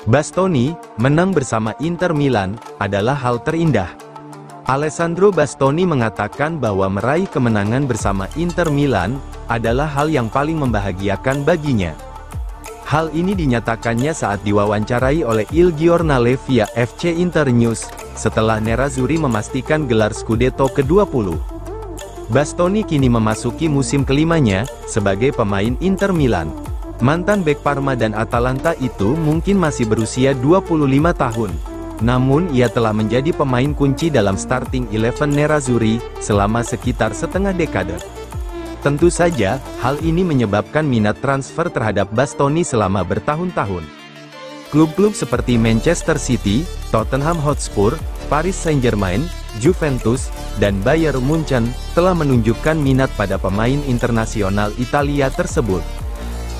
Bastoni, menang bersama Inter Milan, adalah hal terindah. Alessandro Bastoni mengatakan bahwa meraih kemenangan bersama Inter Milan, adalah hal yang paling membahagiakan baginya. Hal ini dinyatakannya saat diwawancarai oleh Il Giornale via FC Internews, setelah Nerazzurri memastikan gelar Scudetto ke-20. Bastoni kini memasuki musim kelimanya, sebagai pemain Inter Milan. Mantan bek Parma dan Atalanta itu mungkin masih berusia 25 tahun. Namun ia telah menjadi pemain kunci dalam starting 11 Nerazzurri, selama sekitar setengah dekade. Tentu saja, hal ini menyebabkan minat transfer terhadap Bastoni selama bertahun-tahun. Klub-klub seperti Manchester City, Tottenham Hotspur, Paris Saint-Germain, Juventus, dan Bayern Munchen, telah menunjukkan minat pada pemain internasional Italia tersebut.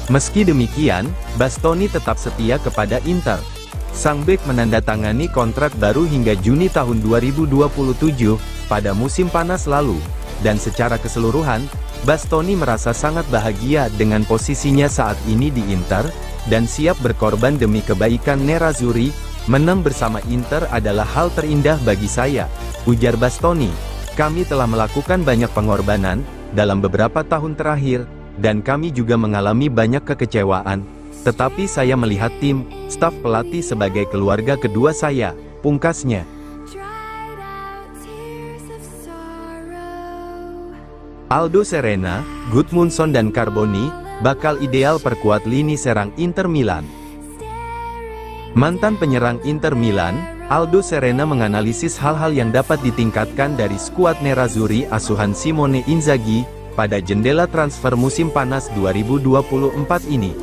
Meski demikian, Bastoni tetap setia kepada Inter. Sang bek menandatangani kontrak baru hingga Juni tahun 2027, pada musim panas lalu. Dan secara keseluruhan, Bastoni merasa sangat bahagia dengan posisinya saat ini di Inter, dan siap berkorban demi kebaikan Nerazzurri. Menang bersama Inter adalah hal terindah bagi saya, ujar Bastoni. Kami telah melakukan banyak pengorbanan, dalam beberapa tahun terakhir, dan kami juga mengalami banyak kekecewaan. Tetapi saya melihat tim, staf pelatih sebagai keluarga kedua saya, pungkasnya. Aldo Serena, Gudmundsson dan Carboni, bakal ideal perkuat lini serang Inter Milan. Mantan penyerang Inter Milan, Aldo Serena menganalisis hal-hal yang dapat ditingkatkan dari skuad Nerazzurri asuhan Simone Inzaghi, pada jendela transfer musim panas 2024 ini.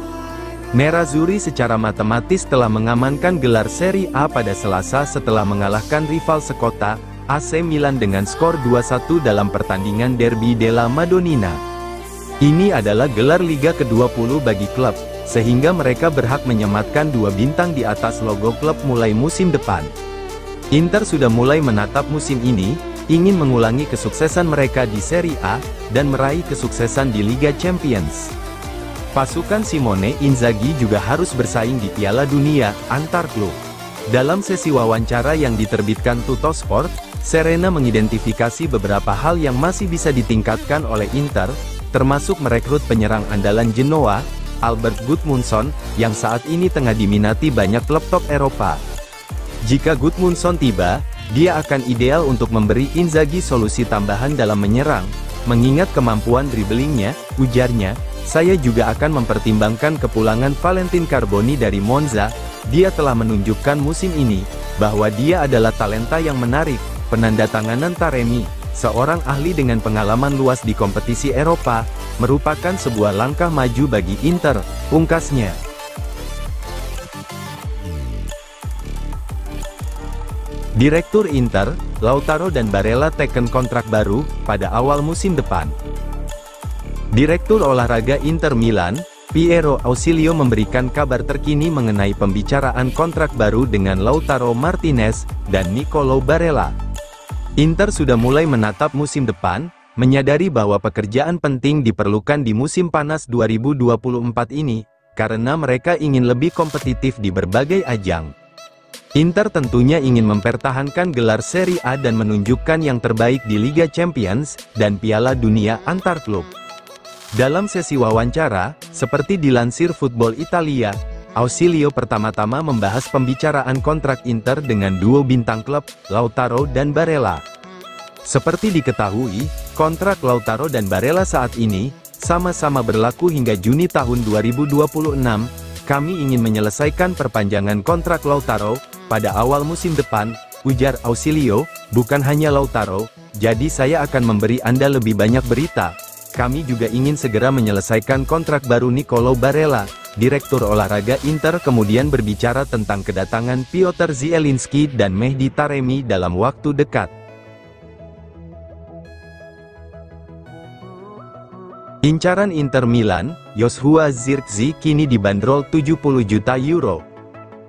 Nerazzurri secara matematis telah mengamankan gelar Serie A pada Selasa setelah mengalahkan rival sekota, AC Milan dengan skor 2-1 dalam pertandingan Derby della Madonnina. Ini adalah gelar Liga ke-20 bagi klub, sehingga mereka berhak menyematkan 2 bintang di atas logo klub mulai musim depan. Inter sudah mulai menatap musim ini, ingin mengulangi kesuksesan mereka di Serie A, dan meraih kesuksesan di Liga Champions. Pasukan Simone Inzaghi juga harus bersaing di Piala Dunia antar klub. Dalam sesi wawancara yang diterbitkan Tuttosport, Serena mengidentifikasi beberapa hal yang masih bisa ditingkatkan oleh Inter, termasuk merekrut penyerang andalan Genoa, Albert Gudmundsson, yang saat ini tengah diminati banyak klub top Eropa. Jika Gudmundsson tiba, dia akan ideal untuk memberi Inzaghi solusi tambahan dalam menyerang. Mengingat kemampuan driblingnya, ujarnya, saya juga akan mempertimbangkan kepulangan Valentin Carboni dari Monza. Dia telah menunjukkan musim ini, bahwa dia adalah talenta yang menarik. Penandatanganan Taremi, seorang ahli dengan pengalaman luas di kompetisi Eropa, merupakan sebuah langkah maju bagi Inter, pungkasnya. Direktur Inter, Lautaro dan Barella teken kontrak baru, pada awal musim depan. Direktur olahraga Inter Milan, Piero Ausilio memberikan kabar terkini mengenai pembicaraan kontrak baru dengan Lautaro Martinez, dan Nicolo Barella. Inter sudah mulai menatap musim depan, menyadari bahwa pekerjaan penting diperlukan di musim panas 2024 ini, karena mereka ingin lebih kompetitif di berbagai ajang. Inter tentunya ingin mempertahankan gelar Serie A dan menunjukkan yang terbaik di Liga Champions, dan Piala Dunia antar klub. Dalam sesi wawancara, seperti dilansir Football Italia, Ausilio pertama-tama membahas pembicaraan kontrak Inter dengan duo bintang klub, Lautaro dan Barella. Seperti diketahui, kontrak Lautaro dan Barella saat ini, sama-sama berlaku hingga Juni tahun 2026, kami ingin menyelesaikan perpanjangan kontrak Lautaro, pada awal musim depan, ujar Ausilio, bukan hanya Lautaro, jadi saya akan memberi Anda lebih banyak berita. Kami juga ingin segera menyelesaikan kontrak baru Nicolo Barella. Direktur olahraga Inter kemudian berbicara tentang kedatangan Piotr Zielinski dan Mehdi Taremi dalam waktu dekat. Incaran Inter Milan, Joshua Zirkzee kini dibanderol 70 juta euro.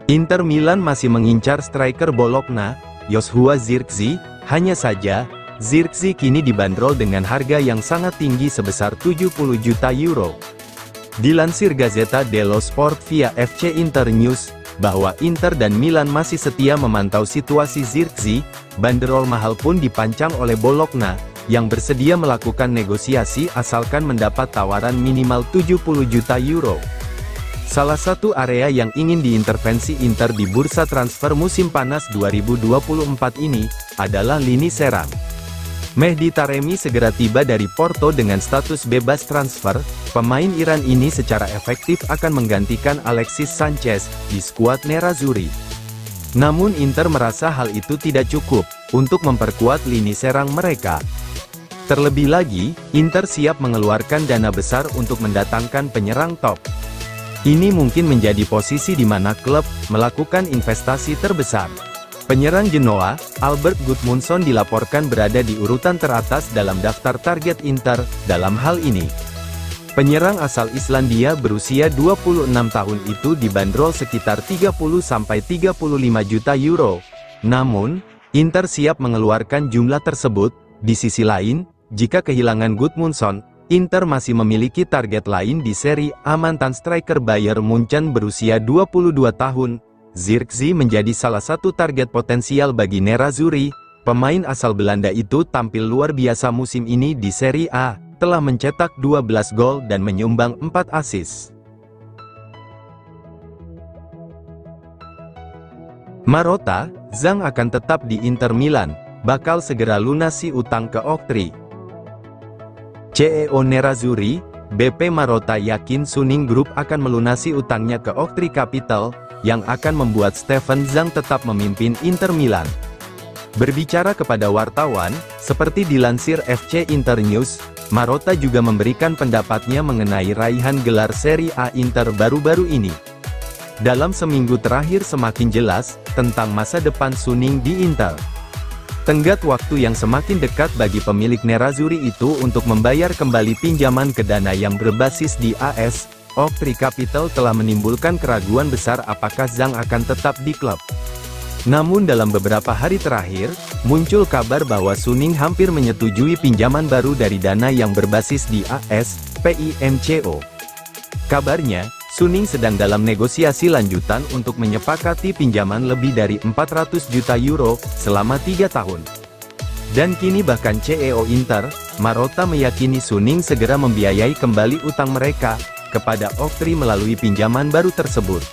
Inter Milan masih mengincar striker Bologna, Joshua Zirkzee, hanya saja, Zirkzee kini dibanderol dengan harga yang sangat tinggi sebesar 70 juta euro. Dilansir Gazzetta dello Sport via FC Internews, bahwa Inter dan Milan masih setia memantau situasi Zirkzee. Banderol mahal pun dipancang oleh Bologna, yang bersedia melakukan negosiasi asalkan mendapat tawaran minimal 70 juta euro. Salah satu area yang ingin diintervensi Inter di bursa transfer musim panas 2024 ini, adalah lini serang. Mehdi Taremi segera tiba dari Porto dengan status bebas transfer. Pemain Iran ini secara efektif akan menggantikan Alexis Sanchez di skuad Nerazzurri. Namun Inter merasa hal itu tidak cukup untuk memperkuat lini serang mereka. Terlebih lagi, Inter siap mengeluarkan dana besar untuk mendatangkan penyerang top. Ini mungkin menjadi posisi di mana klub melakukan investasi terbesar. Penyerang Genoa, Albert Gudmundsson dilaporkan berada di urutan teratas dalam daftar target Inter dalam hal ini. Penyerang asal Islandia berusia 26 tahun itu dibanderol sekitar 30-35 juta euro. Namun, Inter siap mengeluarkan jumlah tersebut. Di sisi lain, jika kehilangan Gudmundsson, Inter masih memiliki target lain di Serie A. Mantan striker Bayern Munchen berusia 22 tahun. Zirkzee menjadi salah satu target potensial bagi Nerazzurri. Pemain asal Belanda itu tampil luar biasa musim ini di Serie A, telah mencetak 12 gol dan menyumbang 4 assist. Marotta, Zhang akan tetap di Inter Milan, bakal segera lunasi utang ke Oktri. CEO Nerazzurri, BP Marotta yakin Suning Group akan melunasi utangnya ke Oktri Capital, yang akan membuat Steven Zhang tetap memimpin Inter Milan. Berbicara kepada wartawan, seperti dilansir FC Internews, Marotta juga memberikan pendapatnya mengenai raihan gelar Serie A Inter baru-baru ini. Dalam seminggu terakhir semakin jelas, tentang masa depan Suning di Inter. Tenggat waktu yang semakin dekat bagi pemilik Nerazzurri itu untuk membayar kembali pinjaman ke dana yang berbasis di AS, Oktri Capital telah menimbulkan keraguan besar apakah Zhang akan tetap di klub. Namun dalam beberapa hari terakhir, muncul kabar bahwa Suning hampir menyetujui pinjaman baru dari dana yang berbasis di AS, PIMCO. Kabarnya, Suning sedang dalam negosiasi lanjutan untuk menyepakati pinjaman lebih dari 400 juta euro, selama 3 tahun. Dan kini bahkan CEO Inter, Marotta meyakini Suning segera membiayai kembali utang mereka kepada Oktri melalui pinjaman baru tersebut.